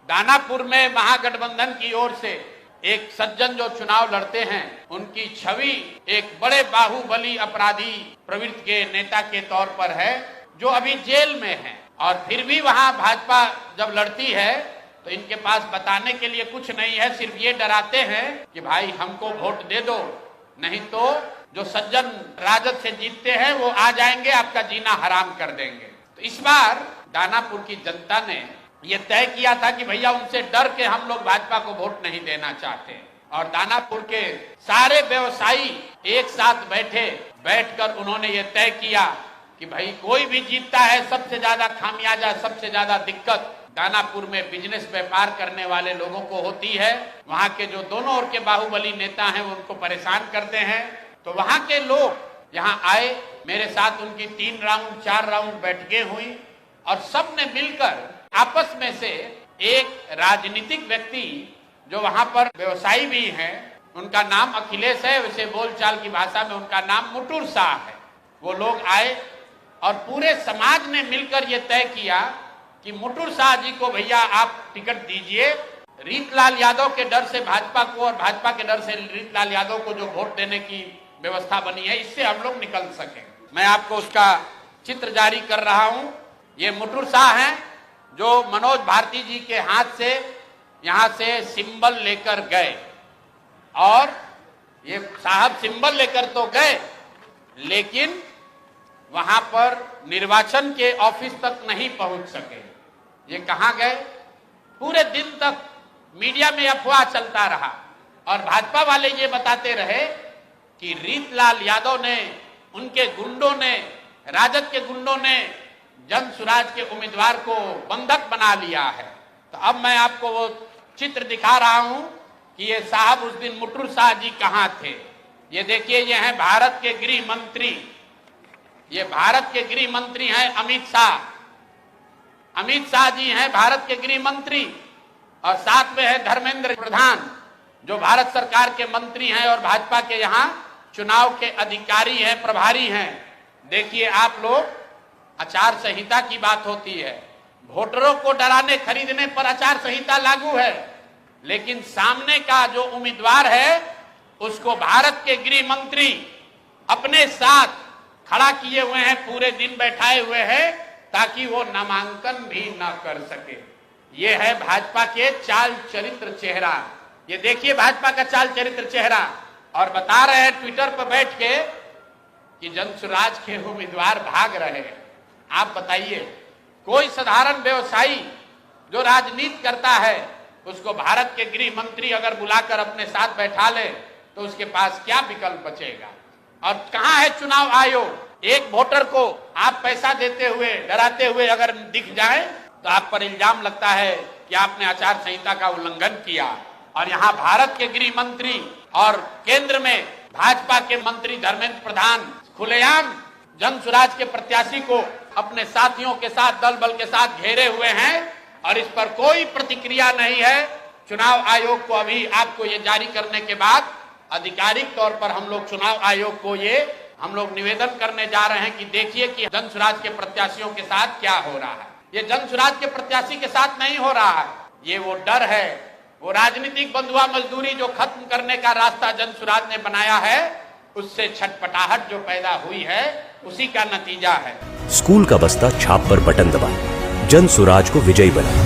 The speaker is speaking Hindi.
दानापुर में महागठबंधन की ओर से एक सज्जन जो चुनाव लड़ते हैं, उनकी छवि एक बड़े बाहुबली अपराधी प्रवृत्ति के नेता के तौर पर है, जो अभी जेल में है। और फिर भी वहां भाजपा जब लड़ती है तो इनके पास बताने के लिए कुछ नहीं है, सिर्फ ये डराते हैं कि भाई हमको वोट दे दो, नहीं तो जो सज्जन राजद से जीतते हैं वो आ जाएंगे, आपका जीना हराम कर देंगे। तो इस बार दानापुर की जनता ने ये तय किया था कि भैया उनसे डर के हम लोग भाजपा को वोट नहीं देना चाहते। और दानापुर के सारे व्यवसायी एक साथ बैठकर उन्होंने ये तय किया कि भाई कोई भी जीतता है, सबसे ज्यादा खामियाजा, सबसे ज्यादा दिक्कत दानापुर में बिजनेस व्यापार करने वाले लोगों को होती है। वहां के जो दोनों ओर के बाहुबली नेता हैं वो उनको परेशान करते हैं। तो वहां के लोग यहाँ आए, मेरे साथ उनकी 3 राउंड 4 राउंड बैठकें हुई और सबने मिलकर आपस में से एक राजनीतिक व्यक्ति जो वहां पर व्यवसायी भी हैं, उनका नाम अखिलेश है, वैसे बोलचाल की भाषा में उनका नाम मुटुर शाह है, वो लोग आए और पूरे समाज ने मिलकर ये तय किया कि मुटुर शाह जी को भैया आप टिकट दीजिए। रीतलाल यादव के डर से भाजपा को और भाजपा के डर से रीतलाल यादव को जो वोट देने की व्यवस्था बनी है, इससे हम लोग निकल सके। मैं आपको उसका चित्र जारी कर रहा हूं। ये मुटुर शाह हैं जो मनोज भारती जी के हाथ से यहां से सिंबल लेकर गए और ये साहब सिंबल लेकर तो गए, लेकिन वहां पर निर्वाचन के ऑफिस तक नहीं पहुंच सके। ये कहां गए? पूरे दिन तक मीडिया में अफवाह चलता रहा और भाजपा वाले ये बताते रहे कि रीतलाल यादव ने, उनके गुंडों ने, राजद के गुंडों ने जन सुराज के उम्मीदवार को बंधक बना लिया है। तो अब मैं आपको वो चित्र दिखा रहा हूं कि ये साहब उस दिन मुटुर शाह जी कहां थे। ये देखिए, ये हैं भारत के गृह मंत्री, ये भारत के गृह मंत्री हैं अमित शाह। अमित शाह जी हैं भारत के गृह मंत्री और साथ में है धर्मेंद्र प्रधान जो भारत सरकार के मंत्री हैं और भाजपा के यहाँ चुनाव के अधिकारी हैं, प्रभारी हैं। देखिए आप लोग, आचार संहिता की बात होती है, वोटरों को डराने खरीदने पर आचार संहिता लागू है, लेकिन सामने का जो उम्मीदवार है उसको भारत के गृह मंत्री अपने साथ खड़ा किए हुए हैं, पूरे दिन बैठाए हुए हैं ताकि वो नामांकन भी ना कर सके। ये है भाजपा के चाल चरित्र चेहरा। ये देखिए भाजपा का चाल चरित्र चेहरा। और बता रहे हैं ट्विटर पर बैठ के कि जनसुराज के उम्मीदवार भाग रहे हैं। आप बताइए, कोई साधारण व्यवसायी जो राजनीति करता है उसको भारत के गृह मंत्री अगर बुलाकर अपने साथ बैठा ले तो उसके पास क्या विकल्प बचेगा? और कहां है चुनाव आयोग? एक वोटर को आप पैसा देते हुए, डराते हुए अगर दिख जाए तो आप पर इल्जाम लगता है कि आपने आचार संहिता का उल्लंघन किया। और यहाँ भारत के गृह मंत्री और केंद्र में भाजपा के मंत्री धर्मेंद्र प्रधान खुलेआम जन सुराज के प्रत्याशी को अपने साथियों के साथ, दल बल के साथ घेरे हुए हैं और इस पर कोई प्रतिक्रिया नहीं है। चुनाव आयोग को अभी आपको ये जारी करने के बाद आधिकारिक तौर पर हम लोग चुनाव आयोग को हम लोग निवेदन करने जा रहे हैं कि देखिए कि जन सुराज के प्रत्याशियों के साथ क्या हो रहा है। ये जन सुराज के प्रत्याशी के साथ नहीं हो रहा है, ये वो डर है, वो राजनीतिक बंधुआ मजदूरी जो खत्म करने का रास्ता जन सुराज ने बनाया है, उससे छटपटाहट जो पैदा हुई है, उसी का नतीजा है। स्कूल का बस्ता छाप पर बटन दबाएं, जन सुराज को विजयी बनाएं।